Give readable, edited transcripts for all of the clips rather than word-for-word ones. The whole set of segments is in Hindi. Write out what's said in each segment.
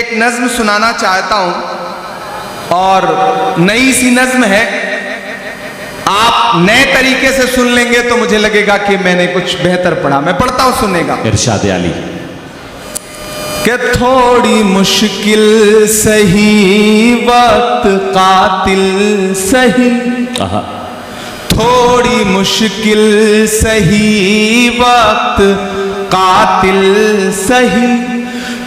एक नज्म सुनाना चाहता हूं और नई सी नज्म है। आप नए तरीके से सुन लेंगे तो मुझे लगेगा कि मैंने कुछ बेहतर पढ़ा। मैं पढ़ता हूं, सुनेगा। इरशाद आली कि थोड़ी मुश्किल सही वक्त कातिल सही, थोड़ी मुश्किल सही वक्त कातिल सही,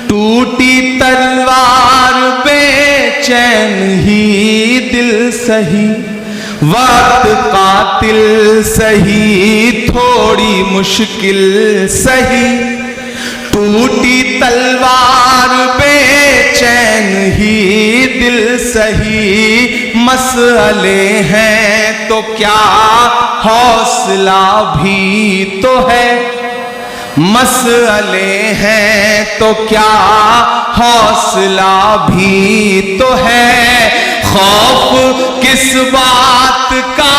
टूटी तलवार बेचैन ही दिल सही, वक्त कातिल सही, थोड़ी मुश्किल सही, टूटी तलवार बेचैन ही दिल सही, मसले हैं तो क्या हौसला भी तो है, मसले हैं तो क्या हौसला भी तो है, खौफ किस बात का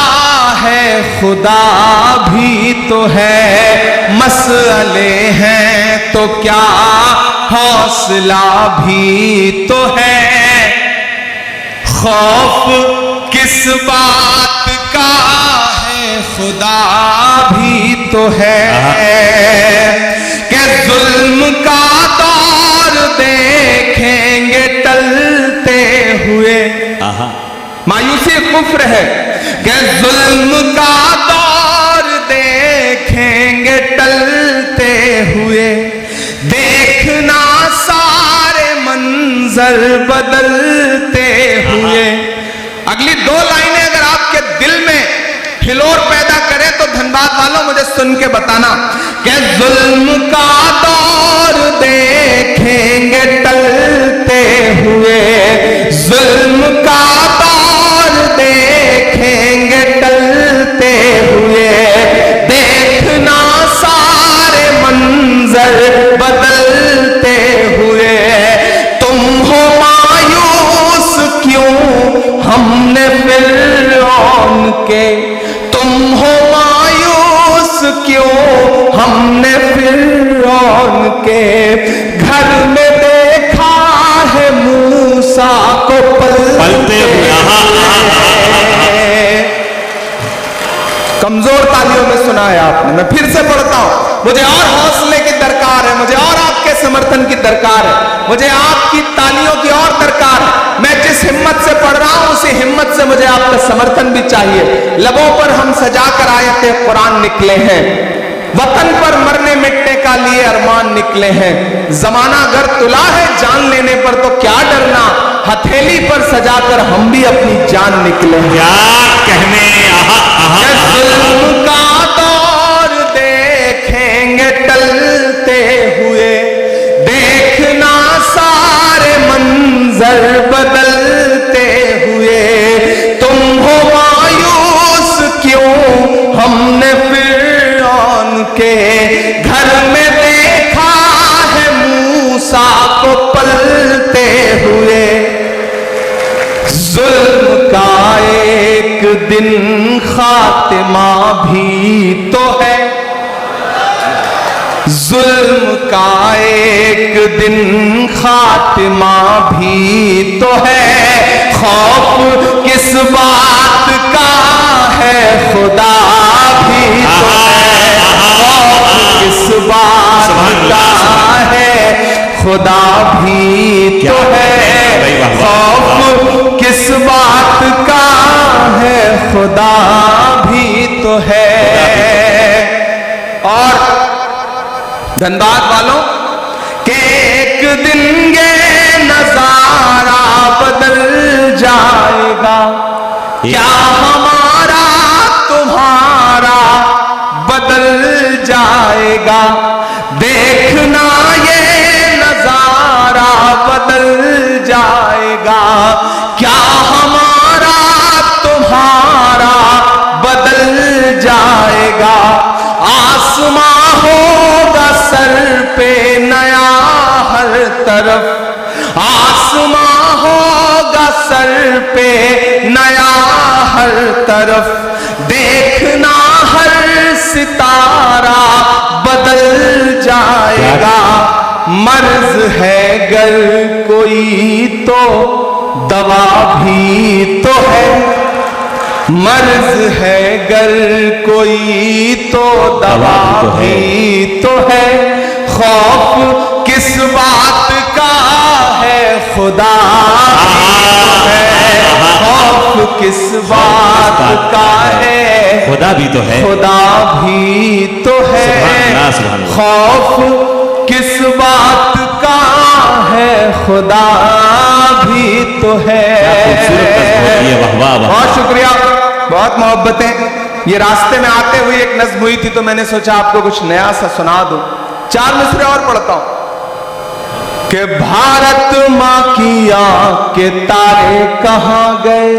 है खुदा भी तो है, मसले हैं तो क्या हौसला भी तो है, खौफ किस बात का है खुदा भी तो है, कि जुल्म का दौर देखेंगे टलते हुए, मायूसी कुफ्र है, कि जुल्म का दौर देखेंगे टलते हुए, देखना सारे मंजर बदलते हुए। अगली दो लाइनें अगर आपके दिल में हिलोर पैदा करें तो धनबाद वालों मुझे सुन के बताना, कि जुल्म का दौर देखेंगे टलते हुए, जुल्म का दौर देखेंगे टलते हुए, देखना सारे मंजर बदलते हुए, तुम हो मायूस क्यों हमने फिरौन के, तुम हो मायूस क्यों हमने फिरौन के, घर में देखा है मूसा को पलते हुए। कमजोर तालियों में सुना है आपने। मैं फिर से पढ़ता हूं, मुझे और हौसले की दरकार है, मुझे और आपके समर्थन की दरकार है, मुझे आपकी तालियों की और दरकार है। मैं जिस हिम्मत से पढ़ रहा हूं उसी हिम्मत से मुझे आपका समर्थन भी चाहिए। लबों पर हम सजाकर आयते कुरान निकले हैं, वतन पर मरने मिटने का लिए अरमान निकले हैं, जमाना अगर तुला है जान लेने पर तो क्या डरना, हथेली पर सजाकर हम भी अपनी जान निकले हैं। क्या कहने जुल्म का दौर देखेंगे टलते हुए, देखना सारे मंजर बदलते हुए, तुम हो मायूस क्यों हमने फिरौन के, घर में देखा है मूसा को पलते हुए, जुल्म का एक दिन खातिमा भी तो है, जुल्म का एक दिन खातिमा भी तो है, खौफ किस बात का है खुदा भी तो है, खौफ किस बात का है खुदा भी तो है, खौफ किस बात का है खुदा भी तो है। और धनबाद वालों के एक दिन ये नजारा बदल जाएगा, क्या हमारा तुम्हारा बदल जाएगा, देखना ये नजारा बदल जाएगा, क्या हमारा तुम्हारा बदल जाएगा, आसमां होगा सर पे नया हर तरफ, आसमां होगा सर पे नया हर तरफ, देखना हर सितारा बदल जाएगा, मर्ज है गर कोई तो दवा भी तो है, मर्ज है गर कोई तो दवा भी तो है, खौफ किस बात का है खुदा है, खौफ किस बात का है खुदा भी तो है, खुदा भी तो है, खौफ किस बात का है खुदा भी तो है। बहुत शुक्रिया, बहुत मोहब्बतें। ये रास्ते में आते हुए एक नज्म हुई थी तो मैंने सोचा आपको कुछ नया सा सुना दूं। 4 मिसरे और पढ़ता हूं कि भारत माँ की आंख के तारे कहां गए,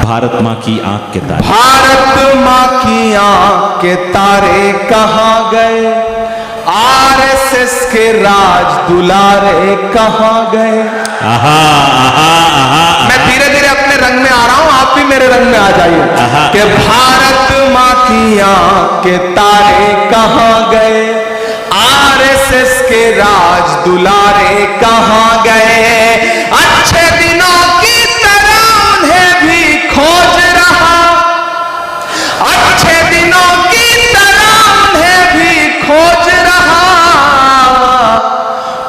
भारत माँ की आंख के तारे, भारत माँ की आंख के तारे कहां गए, आरएसएस के राज दुलारे कहां गए। आहा आहा आहा, मैं धीरे धीरे अपने रंग में आ रहा हूं, आप भी मेरे रंग में आ जाइए कि भारत माँ की आंख के तारे कहां गए, आरएसएस के राज दुलारे कहां गए, अच्छे दिनों की तरह उन्हें भी खोज रहा, अच्छे दिनों की तरह उन्हें भी खोज रहा,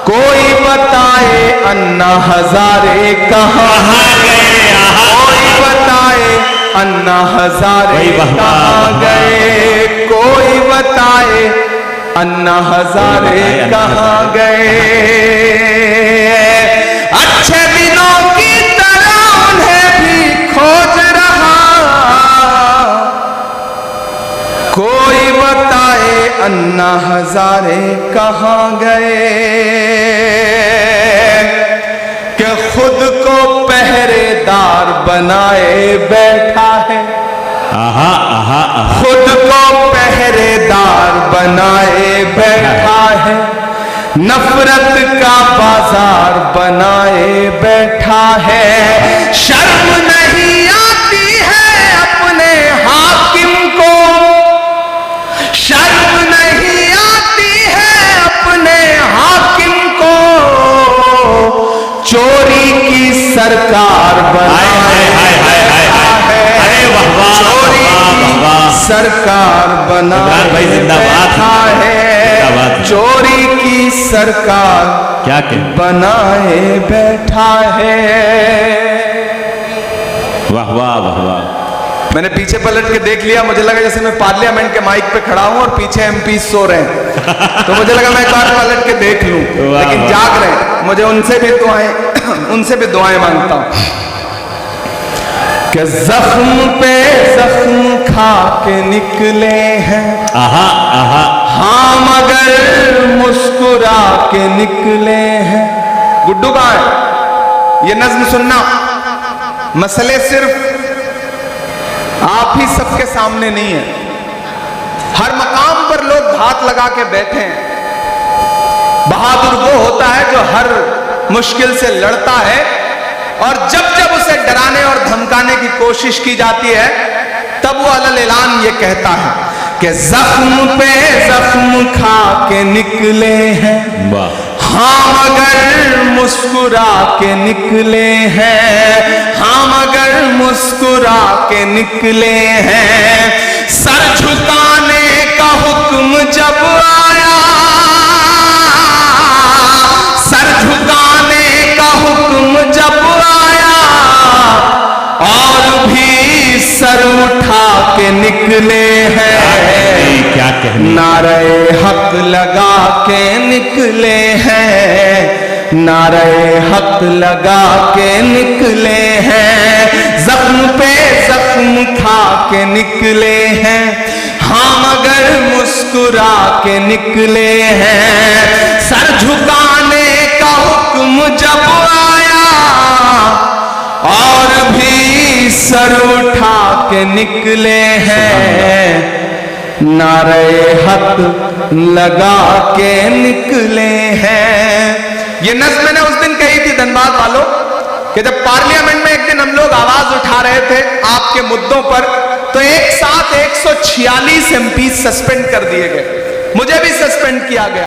कोई बताए अन्ना हजारे कहां गए, कोई बताए अन्ना हजारे कहां गए, कोई बताए अन्ना हजारे कहां गए, अच्छे दिनों की तरह उन्हें भी खोज रहा, कोई बताए अन्ना हजारे कहां गए, कि खुद को पहरेदार बनाए बैठा है, आहा आहा आहा, खुद को पहरेदार बनाए बैठा है, नफरत का बाजार बनाए बैठा है, शर्म नहीं आती है अपने हाकिम को, शर्म नहीं आती है अपने हाकिम को, चोरी की सरकार बनाए बैठा है, चोरी की सरकार बनाए बैठा है, चोरी की सरकार क्या कहें, बनाए बैठा है। वाह वाह वाह वाह। मैंने पीछे पलट के देख लिया, मुझे लगा जैसे मैं पार्लियामेंट के माइक पे खड़ा हूं और पीछे एमपी सो रहे हैं, तो मुझे लगा मैं एक बार पलट के देख लूं, लेकिन जाग रहे हैं। मुझे उनसे भी दुआएं मांगता हूं कि जख्म पे जख्म खा के निकले हैं, आहा आहा, हाँ मगर मुस्कुरा के निकले हैं। गुड्डू कहां है? ये नज्म सुनना, मसले सिर्फ आप ही सबके सामने नहीं है, हर मकाम पर लोग हाथ लगा के बैठे हैं। बहादुर वो होता है जो हर मुश्किल से लड़ता है, और जब जब उसे डराने और धमकाने की कोशिश की जाती है तब वो अलल ऐलान ये कहता है कि जख्म पे जख्म खा के निकले हैं, हाँ मगर मुस्कुरा के निकले हैं, हाँ मगर मुस्कुरा के निकले हैं। सर झुकाने का हुक्म जब आया, सर झुकाने का हुक्म जब आया, और भी सर उठा के निकले हैं, क्या कहने, नारे हक लगा के निकले हैं, नारे हक लगा के निकले हैं, जख्म पे जख्म खा के निकले हैं, हाँ मगर मुस्कुरा के निकले हैं। सर झुकाने का हुक्म जब आया, और भी सर उठा के निकले हैं, नारे हक लगा के निकले हैं। ये नज़्म मैंने उस दिन कही थी धनबाद वालों कि जब पार्लियामेंट में एक दिन हम लोग आवाज उठा रहे थे आपके मुद्दों पर, तो एक साथ 146 एमपी सस्पेंड कर दिए गए, मुझे भी सस्पेंड किया गया।